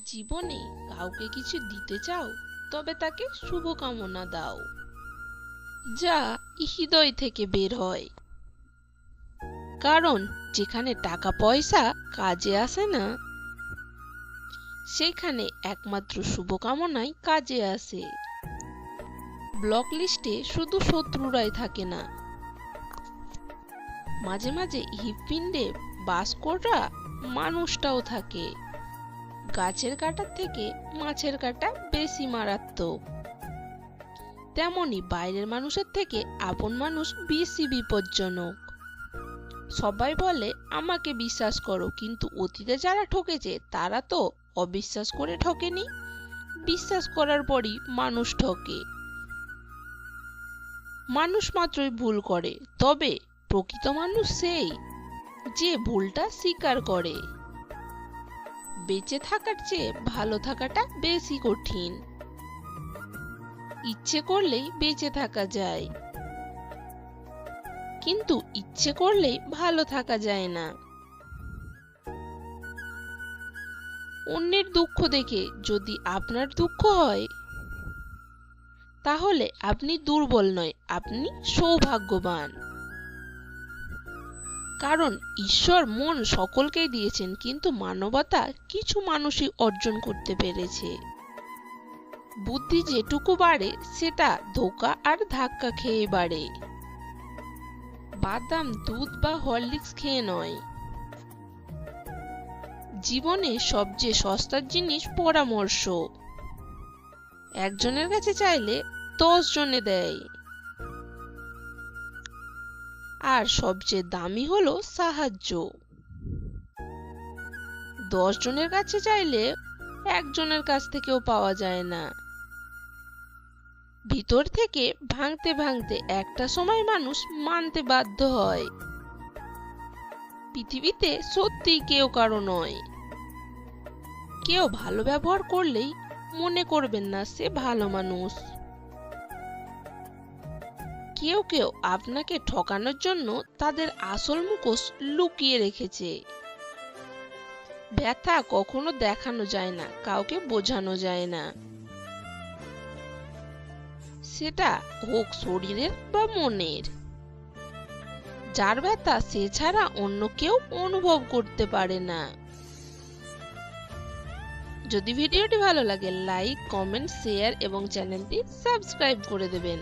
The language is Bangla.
জীবনে কাউকে কিছু দিতে চাও, তবে তাকে শুভকামনা দাও, যা হৃদয় থেকে বের হয়। কারণ যেখানে টাকা পয়সা কাজে আসে না, সেখানে একমাত্র শুভকামনাই কাজে আসে। ব্লক লিস্টে শুধু শত্রুরাই থাকে না, মাঝে মাঝে হৃৎপিণ্ডে বাস করা মানুষটাও থাকে। গাছের কাঁটার থেকে মাছের কাঁটা বেশি মারাত্মক, তেমনি বাইরের মানুষের থেকে আপন মানুষ বেশি বিপজ্জনক। সবাই বলে আমাকে বিশ্বাস করো, কিন্তু অতীতে যারা ঠকেছে তারা তো অবিশ্বাস করে ঠকেনি, বিশ্বাস করার পরই মানুষ ঠকে। মানুষ মাত্রই ভুল করে, তবে প্রকৃত মানুষ সেই যে ভুলটা স্বীকার করে। বেঁচে থাকার চেয়ে ভালো থাকাটা বেশি কঠিন। ইচ্ছে করলেই বেঁচে থাকা যায়, কিন্তু ইচ্ছে করলেই ভালো থাকা যায় না। অন্যের দুঃখ দেখে যদি আপনার দুঃখ হয়, তাহলে আপনি দুর্বল নয়, আপনি সৌভাগ্যবান। কারণ ঈশ্বর মন সকলকেই দিয়েছেন, কিন্তু মানবতা কিছু মানুষই অর্জন করতে পেরেছে। বুদ্ধি যেটুকু বাড়ে সেটা ধোঁকা আর ধাক্কা খেয়ে বাড়ে, বাদাম, দুধ বা হরলিক্স খেয়ে নয়। জীবনে সবচেয়ে সস্তার জিনিস পরামর্শ। একজনের কাছে চাইলে 10 জনে দেয়, আর সবচেয়ে দামি হলো সাহায্য। 10 জনের কাছে চাইলে একজনের কাছ থেকেও পাওয়া যায় না। ভিতর থেকে ভাঙতে ভাঙতে একটা সময় মানুষ মানতে বাধ্য হয়, পৃথিবীতে সত্যিই কেউ কারো নয়। কেউ ভালো ব্যবহার করলেই মনে করবেন না সে ভালো মানুষ। কেউ কেউ আপনাকে ঠকানোর জন্য তাদের আসল মুখোশ লুকিয়ে রেখেছে। ব্যথা কখনো দেখানো যায় না, কাউকে বোঝানো যায় না, সেটা হোক শরীরের বা মনের। যার ব্যথা সে ছাড়া অন্য কেউ অনুভব করতে পারে না। যদি ভিডিওটি ভালো লাগে, লাইক, কমেন্ট, শেয়ার এবং চ্যানেলটি সাবস্ক্রাইব করে দেবেন।